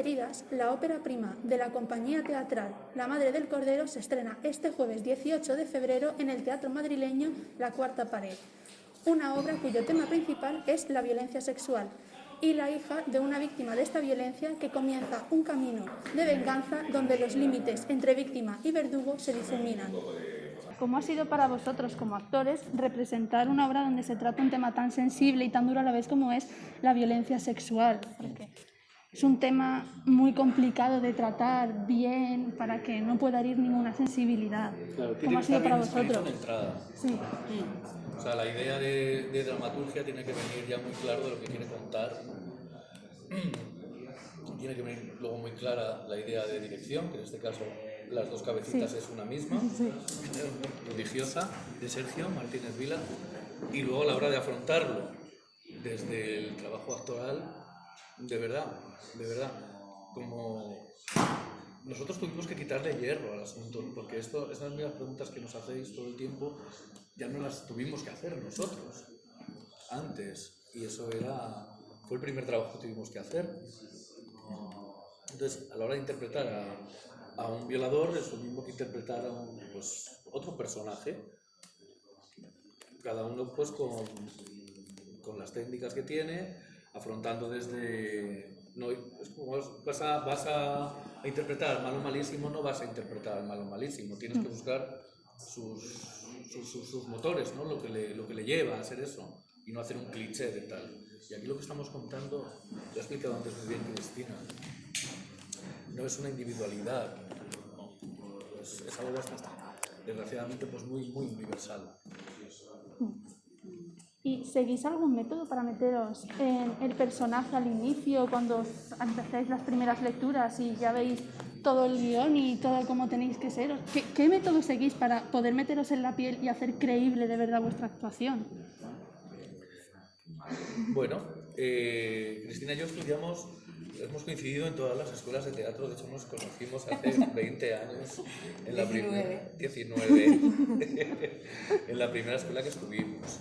Heridas, la ópera prima de la compañía teatral La Madre del Cordero se estrena este jueves 18 de febrero en el teatro madrileño La Cuarta Pared, una obra cuyo tema principal es la violencia sexual y la hija de una víctima de esta violencia que comienza un camino de venganza donde los límites entre víctima y verdugo se difuminan. ¿Cómo ha sido para vosotros como actores representar una obra donde se trata un tema tan sensible y tan duro a la vez como es la violencia sexual? Porque es un tema muy complicado de tratar bien para que no pueda herir ninguna sensibilidad. Claro, ¿Cómo ha sido para vosotros? De entrada. Sí. O sea, la idea de dramaturgia tiene que venir ya muy claro de lo que quiere contar. Tiene que venir luego muy clara la idea de dirección, que en este caso las dos cabecitas es una misma, religiosa, de Sergio Martínez Vila, y luego a la hora de afrontarlo desde el trabajo actoral, de verdad, como nosotros tuvimos que quitarle hierro al asunto, porque estas mismas preguntas que nos hacéis todo el tiempo ya no las tuvimos que hacer nosotros antes, y eso fue el primer trabajo que tuvimos que hacer. Entonces, a la hora de interpretar a un violador es lo mismo que interpretar a otro personaje, cada uno pues con las técnicas que tiene, afrontando desde... No, es como vas a interpretar al malo malísimo, no vas a interpretar al malo malísimo, tienes que buscar sus motores, ¿no? Lo que le lleva a hacer eso, y no hacer un cliché de tal. Y aquí lo que estamos contando, lo he explicado antes muy bien Cristina, no es una individualidad, ¿no? Es algo desgraciadamente pues muy universal. ¿Y seguís algún método para meteros en el personaje al inicio, cuando empezáis las primeras lecturas y ya veis todo el guión y todo cómo tenéis que ser? ¿Qué método seguís para poder meteros en la piel y hacer creíble de verdad vuestra actuación? Bueno, Cristina y yo hemos coincidido en todas las escuelas de teatro, de hecho nos conocimos hace 20 años, en la 19, en la primera escuela que estuvimos.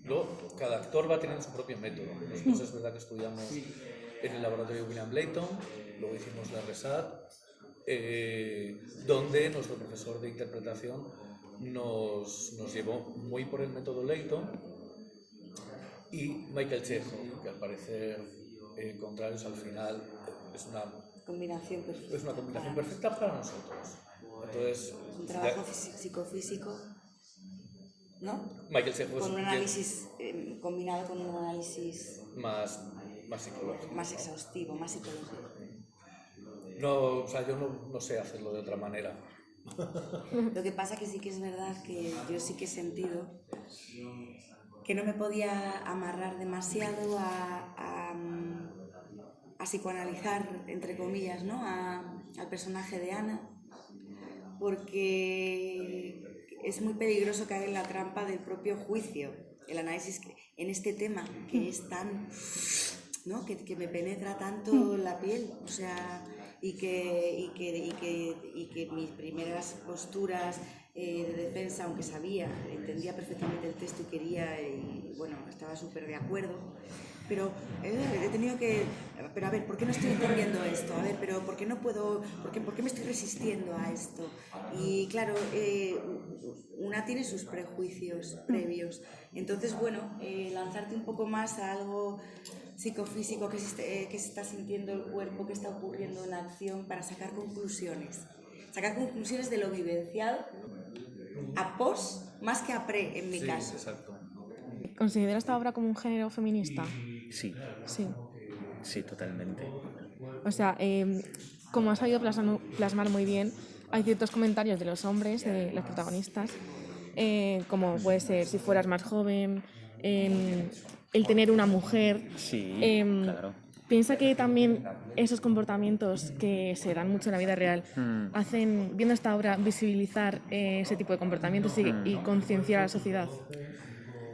Luego, cada actor va teniendo su propio método. Nosotros es verdad que estudiamos en el laboratorio William Layton, luego hicimos la RESAT, donde nuestro profesor de interpretación nos llevó muy por el método Layton, y Michael Chekhov, que al parecer, contrarios al final, es una combinación perfecta para nosotros. Entonces, un trabajo psicofísico, ¿no? Michael Chekhov con un análisis combinado con un análisis más psicológico, más exhaustivo, más psicológico. No, o sea, yo no sé hacerlo de otra manera. Lo que pasa que sí que es verdad que yo sí que he sentido que no me podía amarrar demasiado a psicoanalizar, entre comillas, ¿no? al personaje de Ana, porque es muy peligroso caer en la trampa del propio juicio, el análisis en este tema que es tan, ¿no? que me penetra tanto la piel, o sea, y que mis primeras posturas de defensa, aunque entendía perfectamente el texto y quería, y bueno, estaba súper de acuerdo, pero he tenido que... Pero a ver, ¿por qué no estoy entendiendo esto? A ver, pero ¿por qué no puedo...? ¿Por qué me estoy resistiendo a esto? Y claro, una tiene sus prejuicios previos. Entonces, bueno, lanzarte un poco más a algo psicofísico que se está sintiendo el cuerpo, que está ocurriendo en la acción, para sacar conclusiones. Sacar conclusiones de lo vivenciado a pos más que a pre, en mi caso. Exacto. ¿Considera esta obra como un género feminista? Sí, totalmente. O sea, como ha sabido plasmar muy bien, hay ciertos comentarios de los hombres, de los protagonistas, como puede ser si fueras más joven, el tener una mujer. Sí, claro. ¿Piensa que también esos comportamientos que se dan mucho en la vida real hacen, viendo esta obra, visibilizar ese tipo de comportamientos y concienciar a la sociedad?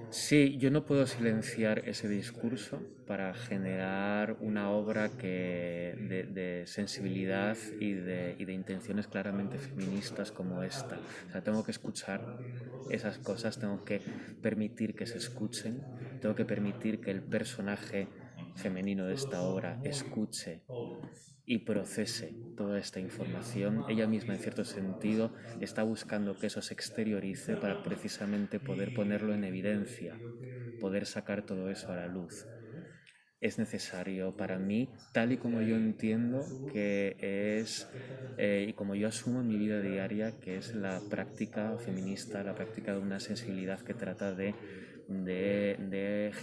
Sí, yo no puedo silenciar ese discurso para generar una obra de sensibilidad y de intenciones claramente feministas como esta. O sea, tengo que escuchar esas cosas, tengo que permitir que se escuchen, tengo que permitir que el personaje femenino de esta obra escuche y procese toda esta información, ella misma en cierto sentido está buscando que eso se exteriorice para precisamente poder ponerlo en evidencia, poder sacar todo eso a la luz. Es necesario para mí, tal y como yo entiendo que es, y como yo asumo en mi vida diaria, que es la práctica feminista, la práctica de una sensibilidad que trata de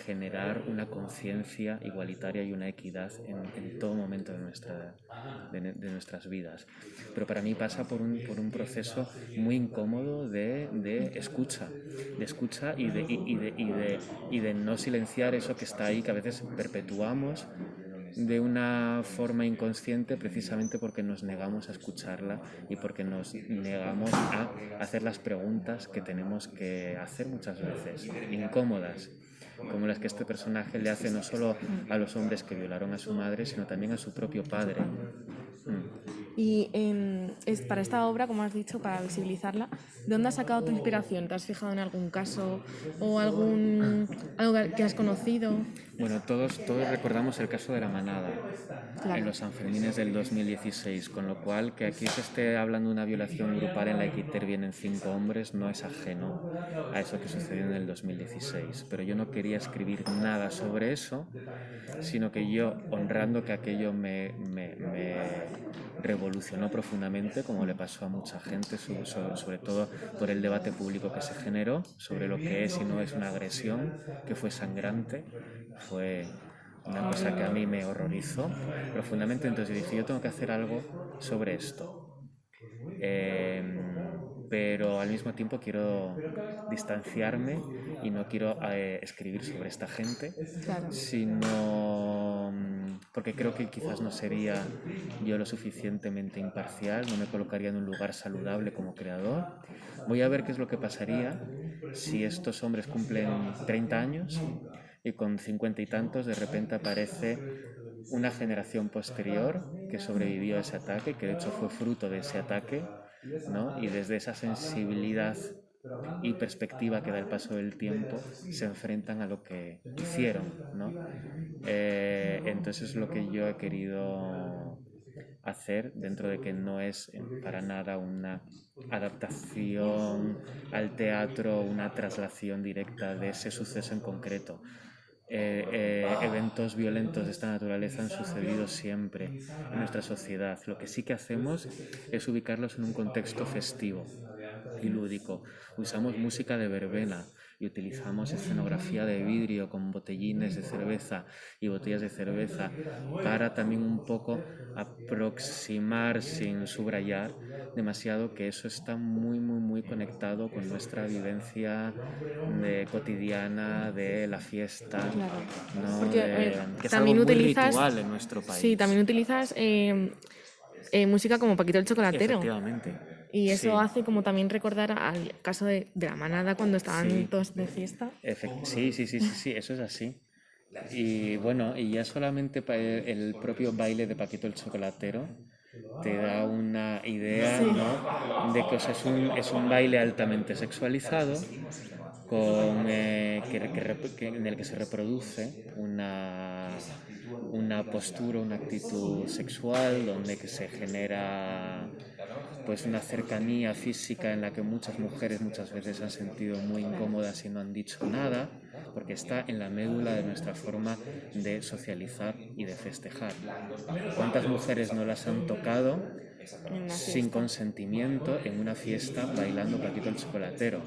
generar una conciencia igualitaria y una equidad en todo momento de nuestras vidas. Pero para mí pasa por un proceso muy incómodo de escucha y de no silenciar eso que está ahí, que a veces perpetuamos de una forma inconsciente precisamente porque nos negamos a escucharla y porque nos negamos a hacer las preguntas que tenemos que hacer muchas veces, incómodas, como las que este personaje le hace no solo a los hombres que violaron a su madre, sino también a su propio padre. Y para esta obra, como has dicho, para visibilizarla, ¿de dónde has sacado tu inspiración? ¿Te has fijado en algún caso o algo que has conocido? Bueno, todos recordamos el caso de La Manada Claro. en los Sanfermines del 2016, con lo cual que aquí se esté hablando de una violación grupal en la que intervienen 5 hombres no es ajeno a eso que sucedió en el 2016. Pero yo no quería escribir nada sobre eso, sino que yo, honrando que aquello me revolucionó profundamente, como le pasó a mucha gente, sobre todo por el debate público que se generó sobre lo que es y no es una agresión, que fue sangrante, fue una cosa que a mí me horrorizó profundamente. Entonces dije, yo tengo que hacer algo sobre esto. Pero al mismo tiempo quiero distanciarme y no quiero escribir sobre esta gente, Claro. sino porque creo que quizás no sería yo lo suficientemente imparcial, no me colocaría en un lugar saludable como creador. Voy a ver qué es lo que pasaría si estos hombres cumplen 30 años y con 50 y tantos de repente aparece una generación posterior que sobrevivió a ese ataque, que de hecho fue fruto de ese ataque, ¿no? Y desde esa sensibilidad y perspectiva que da el paso del tiempo se enfrentan a lo que hicieron, ¿no? Entonces es lo que yo he querido hacer, dentro de que no es para nada una adaptación al teatro, una traslación directa de ese suceso en concreto. Eventos violentos de esta naturaleza han sucedido siempre en nuestra sociedad. Lo que sí que hacemos es ubicarlos en un contexto festivo y lúdico. Usamos música de verbena y utilizamos escenografía de vidrio con botellines de cerveza y botellas de cerveza para también un poco aproximar, sin subrayar demasiado, que eso está muy conectado con nuestra vivencia cotidiana de la fiesta, Claro. ¿no? Porque Que es también algo muy utilizas, ritual en nuestro país. sí, también utilizas música como Paquito el Chocolatero. Efectivamente. Y eso Sí. hace como también recordar al caso de La Manada cuando estaban Sí. todos de fiesta. Sí, eso es así. Y bueno, y ya solamente el propio baile de Paquito el Chocolatero te da una idea, ¿no? De que, o sea, es un baile altamente sexualizado en el que se reproduce una postura, una actitud sexual, donde que se genera pues una cercanía física en la que muchas mujeres muchas veces se han sentido muy incómodas y no han dicho nada, porque está en la médula de nuestra forma de socializar y de festejar. ¿Cuántas mujeres no las han tocado sin consentimiento en una fiesta bailando Paquito el Chocolatero?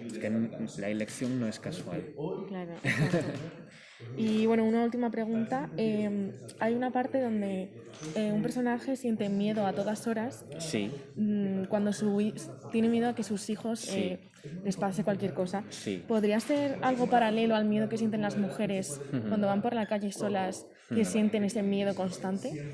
Es que la elección no es casual. Claro, exacto. Y bueno, una última pregunta. Hay una parte donde un personaje siente miedo a todas horas Sí, cuando tiene miedo a que sus hijos Sí. les pase cualquier cosa. Sí. ¿Podría ser algo paralelo al miedo que sienten las mujeres cuando van por la calle solas, que sienten ese miedo constante?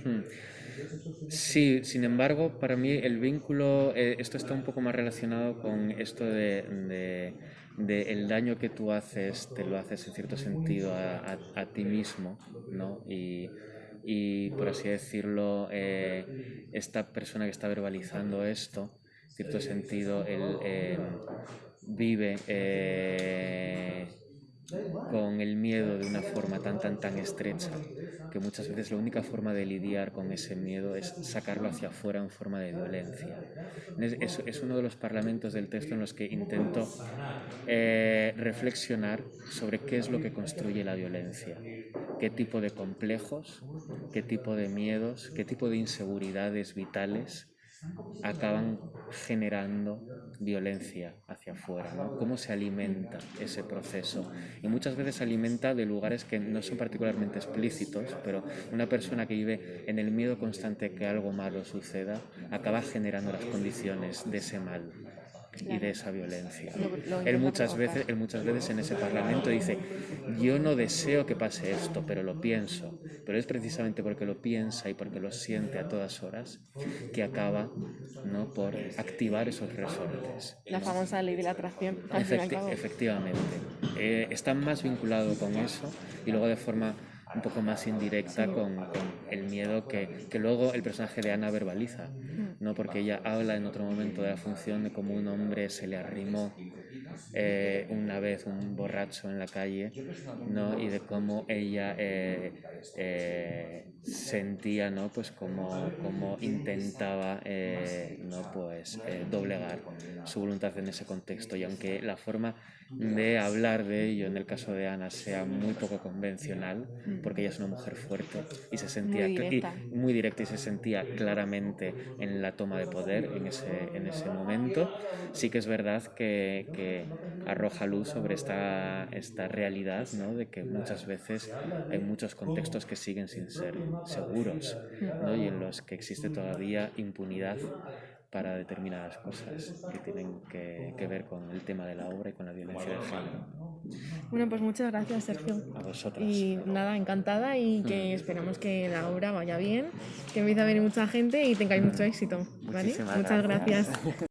Sí, sin embargo, para mí el vínculo, esto está un poco más relacionado con esto de el daño que tú haces, te lo haces en cierto sentido a ti mismo, ¿no? Y por así decirlo, esta persona que está verbalizando esto, en cierto sentido, él vive con el miedo de una forma tan estrecha, que muchas veces la única forma de lidiar con ese miedo es sacarlo hacia afuera en forma de violencia. Es uno de los parlamentos del texto en los que intento reflexionar sobre qué es lo que construye la violencia, qué tipo de complejos, qué tipo de miedos, qué tipo de inseguridades vitales acaban generando violencia hacia afuera, ¿no? Cómo se alimenta ese proceso. Y muchas veces se alimenta de lugares que no son particularmente explícitos, pero una persona que vive en el miedo constante que algo malo suceda acaba generando las condiciones de ese mal y de esa violencia. Él muchas veces en ese parlamento dice: yo no deseo que pase esto, pero lo pienso. Pero es precisamente porque lo piensa y porque lo siente a todas horas que acaba, ¿no?, por activar esos resortes. La famosa ley de la atracción, al fin y al cabo. Efectivamente. Está más vinculado con eso y luego de forma un poco más indirecta con el miedo que luego el personaje de Ana verbaliza, ¿no? Porque ella habla en otro momento de la función de cómo un hombre se le arrimó una vez un borracho en la calle, ¿no? Y de cómo ella sentía, ¿no?, pues como intentaba ¿no?, pues, doblegar su voluntad en ese contexto, y aunque la forma de hablar de ello en el caso de Ana sea muy poco convencional, porque ella es una mujer fuerte y se sentía muy directa y se sentía claramente en la toma de poder en ese momento, sí que es verdad que arroja luz sobre esta realidad, ¿no?, de que muchas veces hay muchos contextos que siguen sin ser seguros, ¿no?, y en los que existe todavía impunidad para determinadas cosas que tienen que ver con el tema de la obra y con la violencia de género. Bueno, pues muchas gracias, Sergio. A vosotras. Y nada, encantada, y que esperamos que la obra vaya bien, que empiece a venir mucha gente y tengáis mucho éxito, ¿vale? Muchísimas Muchas gracias. gracias.